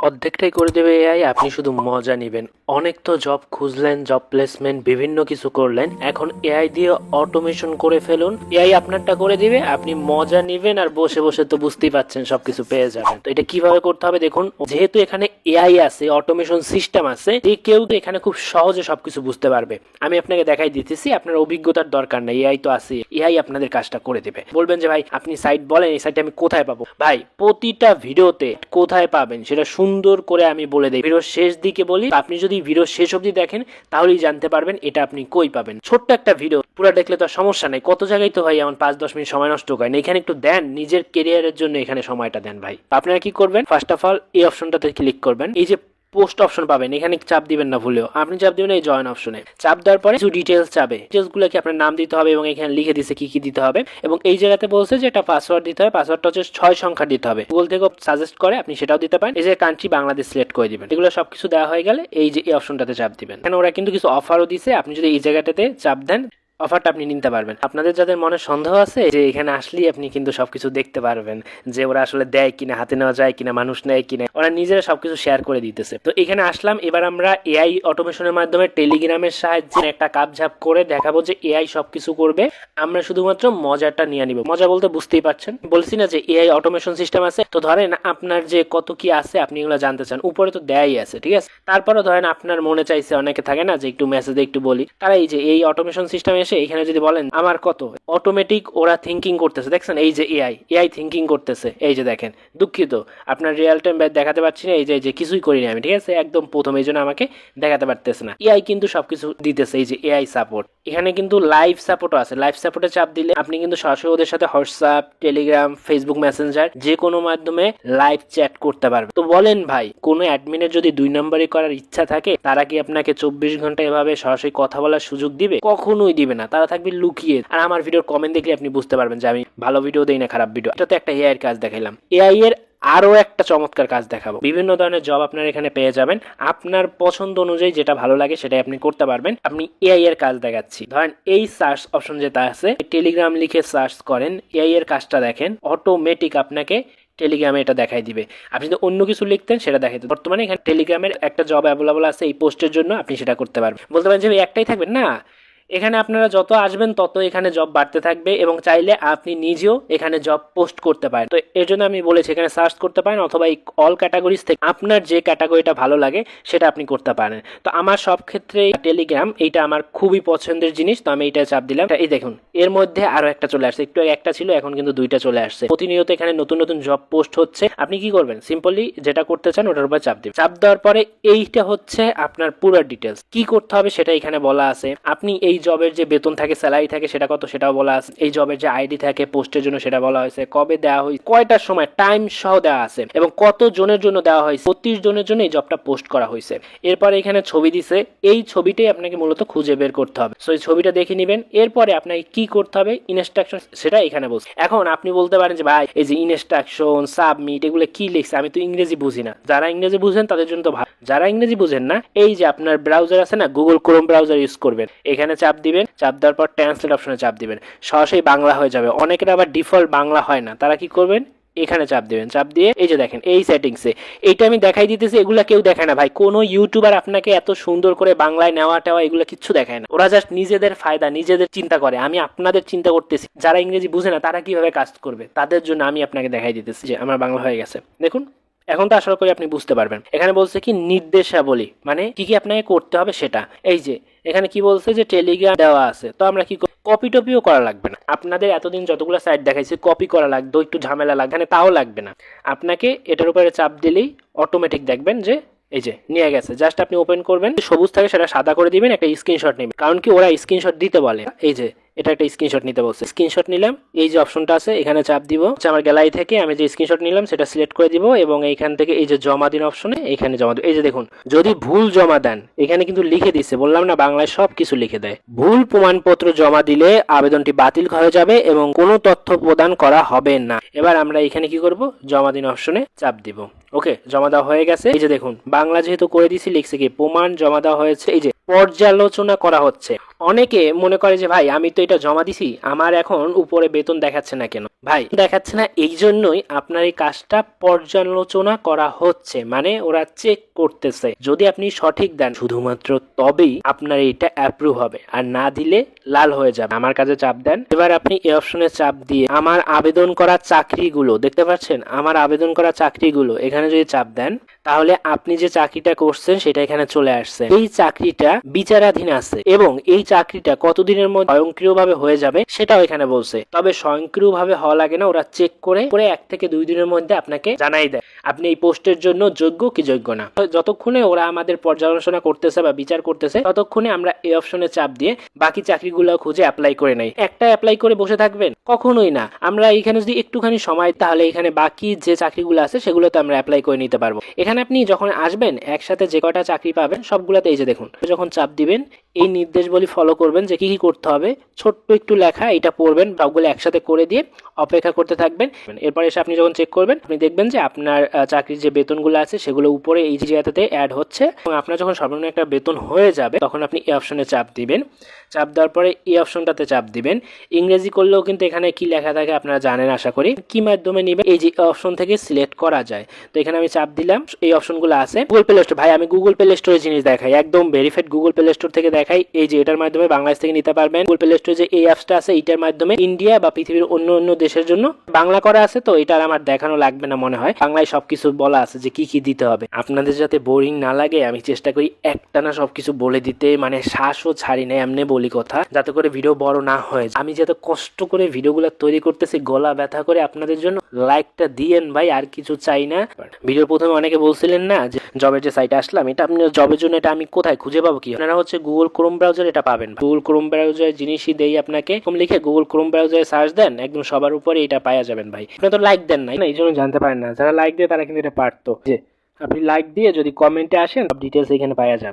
অর্ধেকটাই করে দেবে এআই, আপনি শুধু মজা নিবেন। অনেক তো জব খুঁজলেন, জব প্লেসমেন্ট বিভিন্ন কিছু করলেন, এখন এআই দিয়ে অটোমেশন করে ফেলুন, এআই আপনারটা করে দিবে, আপনি মজা নিবেন আর বসে বসে তো বুঝতেই পাচ্ছেন সবকিছু পেয়ে যাবেন। তো এটা কিভাবে করতে হবে দেখুন, যেহেতু এখানে এআই আছে, অটোমেশন সিস্টেম আছে, যে কেউ তো এখানে খুব সহজে সবকিছু বুঝতে পারবে। আমি আপনাকে দেখাই দিতেছি, আপনার অভিজ্ঞতার দরকার নাই, এআই তো আছে, এআই আপনাদের কাজটা করে দেবে। বলবেন যে ভাই আপনি সাইট বলেন, এই সাইটে আমি কোথায় পাবো? ভাই প্রতিটা ভিডিওতে কোথায় পাবেন সেটা সুন্দর করে আমি বলে দেই, ভিডিওর শেষ দিকে বলি। আপনি যদি ভিডিও শেষ অবধি দেখেন তাহলেই জানতে পারবেন এটা আপনি কই পাবেন। ছোট্ট একটা ভিডিও পুরো দেখলে তো সমস্যা নাই, কত জায়গায় তো ভাই এমন 5-10 মিনিট সময় নষ্ট করেন, এখানে একটু দেন, নিজের কেরিয়ারের জন্য এখানে সময়টা দেন ভাই। আপনারা কি করবেন, ফার্স্ট অফ অল এই অপশনটাতে ক্লিক করবেন, এই যে পোস্ট অপশন পাবেন, এখানে চাপ দিবেন না ভুলেও, আপনি চাপ দিবেন এই জয়েন অপশনে। চাপ দেওয়ার পরে কিছু ডিটেলস চাবে, ডিটেলস গুলো কি আপনার নাম দিতে হবে এবং এখানে লিখে দিছে কি কি দিতে হবে, এবং এই জায়গাতে বলছে যে একটা পাসওয়ার্ড দিতে হবে, পাসওয়ার্ডটা হচ্ছে 6 সংখ্যা দিতে হবে। গুগল থেকে সাজেস্ট করে, আপনি সেটাও দিতে পারেন। এই যে কান্ট্রি বাংলাদেশ সিলেক্ট করে দিবেন। এগুলো সবকিছু দেওয়া হয়ে গেলে এই যে এই অপশনটাতে চাপ দিবেন। এখানে ওরা কিন্তু কিছু অফারও দিছে, আপনি যদি এই জায়গাটাতে চাপ দেন অফারটা আপনি নিতে পারবেন। আপনাদের যাদের মনে সন্দেহ আছে যে এখানে আসলেই আপনি কিন্তু সবকিছু দেখতে পারবেন যে ওরা আসলে দেয় কিনা, হাতে নেওয়া যায় কিনা, মানুষ নেয় কিনা, ওরা নিজেরা সবকিছু শেয়ার করে দিতেছে। তো এখানে আসলাম, এবার আমরা এআই অটোমেশনের মাধ্যমে টেলিগ্রামের সাহায্যে একটা কাপঝাপ করে দেখাবো যে এআই সবকিছু করবে, আমরা শুধুমাত্র মজাটা নিয়ে নিব। মজা বলতে বুঝতেই পারছেন, বলছি না যে এআই অটোমেশন সিস্টেম আছে। তো ধরেন আপনার যে কত কি আছে আপনি এগুলো জানতে চান, উপরে তো দেয়াই আছে, ঠিক আছে। তারপরে ধরেন আপনার মনে চাইছে, অনেকে থাকে না যে একটু মেসেজে একটু বলি, তারা এই যে এই অটোমেশন সিস্টেম এসে এখানে যদি বলেন আমার কত, অটোমেটিক ওরা থিঙ্কিং করতেছে। দেখছেন এই যে এআই থিঙ্কিং করতেছে, এই যে দেখেন। দুঃখিত আপনার রিয়েল টাইম দেখাতে পারছি না, এই যে কিছুই করিনি আমি, ঠিক আছে, একদম প্রথম, এই জন্য আমাকে দেখাতে পারতেছে না। এআই কিন্তু সবকিছু দিতেছে, এই যে এআই সাপোর্ট। এখানে কিন্তু লাইভ সাপোর্টও আছে, লাইভ সাপোর্টে চাপ দিলে আপনি কিন্তু সরাসরি ওদের সাথে হোয়াটসঅ্যাপ, টেলিগ্রাম, ফেসবুক মেসেঞ্জার যে কোনো মাধ্যমে লাইভ চ্যাট করতে পারবে। তো বলেন ভাই, কোনো অ্যাডমিনের যদি 2 নম্বরই করার ইচ্ছা থাকে, তারা কি আপনাকে 24 ঘন্টা এভাবে সরাসরি কথা বলার সুযোগ দিবে? কখনোই দিবে না, তারা থাকবে লুকিয়ে। আর আমার ভিডিওর কমেন্ট দেখলে আপনি বুঝতে পারবেন যে আমি ভালো ভিডিও দেই না খারাপ ভিডিও। এটা তো একটা এআই এর কাজ দেখাইলাম। এআই এর আরো একটা চমৎকার কাজ দেখাবো। বিভিন্ন ধরনের জব আপনার এখানে পেয়ে যাবেন, আপনার পছন্দ অনুযায়ী যেটা ভালো লাগে সেটাই আপনি করতে পারবেন। আপনি এআই এর কাজ দেখাচ্ছি, ধরেন এই সার্চ অপশন যেটা আছে, টেলিগ্রাম লিখে সার্চ করেন, এআই এর কাজটা দেখেন, অটোমেটিক আপনাকে টেলিগ্রামে এটা দেখাই দিবে। আপনি যদি অন্য কিছু লিখতেন সেটা দেখাইতে। বর্তমানে এখানে টেলিগ্রামের একটা জব অ্যাভেলেবল আছে এই পোস্টের জন্য, আপনি সেটা করতে পারবেন। বলতে পারেন যে একটাই থাকবেন না, এখানে আপনারা যত আসবেন তত এখানে জব বাড়তে থাকবে, এবং চাইলে আপনি নিজেও এখানে জব পোস্ট করতে পারেন। তো এর জন্য আমি বলেছি এখানে সার্চ করতে পারেন, অথবা এই অল ক্যাটাগরিজ থেকে আপনার যে ক্যাটাগরিটা ভালো লাগে সেটা আপনি করতে পারেন। তো আমার সব ক্ষেত্রে টেলিগ্রাম এইটা আমার খুবই পছন্দের জিনিস, তো আমি এইটা চাপ দিলাম। এই দেখুন এর মধ্যে আরো একটা চলে আসছে, একটু একটা ছিল এখন কিন্তু 2টা চলে আসছে। প্রতিনিয়ত এখানে নতুন নতুন জব পোস্ট হচ্ছে। আপনি কি করবেন, সিম্পলি যেটা করতে চান ওটার উপর চাপ দিবেন। চাপ দেওয়ার পরে এইটা হচ্ছে আপনার পুরো ডিটেলস, কি করতে হবে সেটা এখানে বলা আছে। আপনি এই জবের যে বেতন থাকে, স্যালারি থাকে, সেটা কত সেটাও বলা আছে। এই জবের যে আইডি থাকে পোস্টের জন্য সেটা বলা হয়েছে, কবে দেওয়া হয়েছে, কয়টার সময়, টাইম সহ দেওয়া আছে, এবং কত জনের জন্য দেওয়া হয়েছে। 32 জনের জন্য এই জবটা পোস্ট করা হয়েছে। এরপরে এখানে ছবি দিছে, এই ছবিটাই আপনাকে মূলত খুঁজে বের করতে হবে। সো এই ছবিটা দেখে নেবেন। এরপরে আপনাকে কি করতে হবে, ইনস্ট্রাকশন, সেটা এখানে বলছে। এখন আপনি বলতে পারেন যে ভাই এই যে ইনস্ট্রাকশন, সাবমিট, এগুলো কি লিখছে, আমি তো ইংরেজি বুঝি না। যারা ইংরেজি বুঝেন তাদের জন্য তো ভালো, যারা ইংরেজি বুঝেন না, এই যে আপনার ব্রাউজার আছে না, গুগল ক্রোম ব্রাউজার ইউজ করবেন, এখানে চাপ দিবেন। চাপ দেওয়ার পর ট্রান্সলেট অপশনে চাপ দিবেন, সরাসরি বাংলা হয়ে যাবে। অনেকের আবার ডিফল্ট বাংলা হয় না, তারা কি করবেন, এখানে চাপ দিবেন। চাপ দিয়ে এই যে দেখেন এই সেটিংসে, এইটা আমি দেখাই দিতেছি, এগুলা কেউ দেখায় না ভাই। কোনো ইউটিউবার আপনাকে এত সুন্দর করে বাংলায় নেওয়া টেওয়া এগুলো কিচ্ছু দেখায় না, ওরা জাস্ট নিজেদের ফায়দা, নিজেদের চিন্তা করে। আমি আপনাদের চিন্তা করতেছি, যারা ইংরেজি বুঝে না তারা কিভাবে কাজ করবে, তাদের জন্য আমি আপনাকে দেখাই দিতেছি যে আমার বাংলা হয়ে গেছে। দেখুন এখন তো আশা করি আপনি বুঝতে পারবেন। এখানে বলছে কি নির্দেশাবলী, মানে কি কি আপনাকে করতে হবে সেটা। এই যে এখানে কি বলছে যে টেলিগ্রাম দেওয়া আছে, তো আমরা কি কপি টপিও করা লাগবে না। আপনাদের এতদিন যতগুলো সাইট দেখাইছে কপি করা লাগতো, একটু ঝামেলা লাগবে, তাও লাগবে না। আপনাকে এটার উপরে চাপ দিলেই অটোমেটিক দেখবেন যে এই যে নিয়ে গেছে। জাস্ট আপনি ওপেন করবেন, সবুজ থাকে সেটা সাদা করে দিবেন, একটা স্ক্রিনশট নেবেন, কারণ কি ওরা স্ক্রিনশট দিতে বলে। এই যে এটা একটা স্ক্রিনশট নিতে বলছে, স্ক্রিনশট নিলাম। এই যে অপশনটা আছে এখানে চাপ দিব, আমার গ্যালারি থেকে আমি যে স্ক্রিনশট নিলাম সেটা সিলেক্ট করে দিব, এবং এইখান থেকে এই যে জমা দিন অপশনে এখানে জমা দিব। এই যে দেখুন, যদি ভুল জমা দেন, এখানে কিন্তু লিখে দিচ্ছে, বললাম না বাংলায় সব কিছু লিখে দেয়। ভুল প্রমাণপত্র জমা দিলে আবেদনটি বাতিল হয়ে যাবে এবং কোনো তথ্য প্রদান করা হবে না। এবার আমরা এখানে কি করব, জমা দিন অপশনে চাপ দিব। ওকে, জমা দেওয়া হয়ে গেছে। এই যে দেখুন বাংলা যেহেতু করে দিছি, লিখছে কি প্রমাণ জমা দেওয়া হয়েছে। এই যে পর্যালোচনা করা হচ্ছে, অনেকে মনে করে যে ভাই আমি তো এটা জমা দিছি, আমার এখন উপরে বেতন দেখাচ্ছে না কেন? ভাই দেখাচ্ছে না এই জন্যই আপনার এই কাজটা পর্যালোচনা করা হচ্ছে, মানে ওরা চেক করতেছে। যদি আপনি সঠিক দেন শুধুমাত্র তবেই আপনার এইটা অ্যাপ্রুভ হবে, আর না দিলে লাল হয়ে যাবে। আমার কাছে চাপ দেন। এবার আপনি এই অপশনে চাপ দিয়ে আমার আবেদন করা চাকরিগুলো দেখতে পাচ্ছেন, আমার আবেদন করা চাকরিগুলো এখানে যদি চাপ দেন, তাহলে আপনি যে চাকরিটা করছেন সেটা এখানে চলে আসছে। এই চাকরিটা বিচারাধীন আছে এবং এই চাকরিটা কতদিনের মধ্যে স্বয়ংক্রিয়ভাবে হয়ে যাবে সেটাও এখানে বলছে। তবে স্বয়ংক্রিয়ভাবে হওয়া লাগে না, ওরা চেক করে 1 থেকে 2 দিনের মধ্যে আপনাকে জানাই দেয় আপনি এই পোস্টের জন্য যোগ্য কি যোগ্য না। যতক্ষণে ওরা আমাদের পর্যালোচনা করতেছে বা বিচার করতেছে, ততক্ষণে আমরা এই অপশনে চাপ দিয়ে বাকি চাকরিগুলো খুঁজে অ্যাপ্লাই করে নেই। একটা অ্যাপ্লাই করে বসে থাকবেন? কখনোই না। আমরা এখানে যদি একটুখানি সময়, তাহলে এখানে বাকি যে চাকরিগুলো আছে সেগুলোতে আমরা অ্যাপ্লাই করে নিতে পারবো। এখানে আপনি যখন আসবেন একসাথে যে কটা চাকরি পাবেন সবগুলোতে এই যে দেখুন, যখন চাপ দিবেন এই নির্দেশবলী ফলো করবেন যে কি কি করতে হবে, ছোট্ট একটু লেখা, এটা পড়বেন, সবগুলো একসাথে করে দিয়ে অপেক্ষা করতে থাকবেন। এরপর এসে আপনি যখন চেক করবেন আপনি দেখবেন যে আপনার চাকরির যে বেতনগুলো আছে সেগুলো উপরে এই জায়গাতে অ্যাড হচ্ছে, এবং আপনার যখন সর্বনিম্ন একটা বেতন হয়ে যাবে তখন আপনি এই অপশনে চাপ দিবেন। চাপ দেওয়ার পরে এই অপশনটাতে চাপ দিবেন। ইংরেজি করলেও কিন্তু এখানে কি লেখা থাকে আপনারা জানেন আশা করি। কি মাধ্যমে নেবেন, এই যে অপশন থেকে সিলেক্ট করা যায়। তো এখানে আমি চাপ দিলাম, এই অপশনগুলো আছে। গুগল প্লে স্টোর, ভাই আমি গুগল প্লে স্টোরে জিনিস দেখাই, একদম ভেরিফাইড গুগল প্লে স্টোর থেকে দেখাই। এই যে এটার মাধ্যমে বাংলাদেশ থেকে নিতে পারবেন। গুগল প্লে স্টোরে যে এই অ্যাপসটা আছে এটার মাধ্যমে ইন্ডিয়া বা পৃথিবীর অন্য অন্য দেশের জন্য বাংলা করা আছে, তো এটা আমার দেখানো লাগবে না মনে হয়, বাংলায় সবকিছু বলা আছে যে কি কি দিতে হবে। আপনাদের যাতে বোরিং না লাগে আমি চেষ্টা করি একটানা সবকিছু বলে দিতে, মানে শ্বাসও ছাড়ি না, এমনি বলি কথা, যাতে করে ভিডিও বড় না হয়ে যায়। আমি যত কষ্ট করে ভিডিওগুলো তৈরি করতেছি গলা ব্যথা করে আপনাদের জন্য, লাইকটা দিয়েন ভাই, আর কিছু চাই না। ভিডিওর প্রথমে অনেকে বলছিলেন না যে জবের যে সাইটে আসলাম, এটা আপনি জবের জন্য এটা আমি কোথায় খুঁজে পাবো? কি আপনারা হচ্ছে গুগল ক্রোম ব্রাউজার এটা পাবেন। গুগল ক্রোম ব্রাউজারের জিনিসই দেই আপনাকে, কম লিখে গুগল ক্রোম ব্রাউজারে সার্চ দেন, একদম সবার উপরে এটা পাওয়া যাবেন। ভাই আপনি তো লাইক দেন না, এই জন্য জানতে পারেন না। যারা লাইক দেয় তারা কিন্তু এটা পারতো। যে আপনি লাইক দিয়ে যদি কমেন্টে আসেন সব ডিটেলস এখানে পাওয়া যাবে।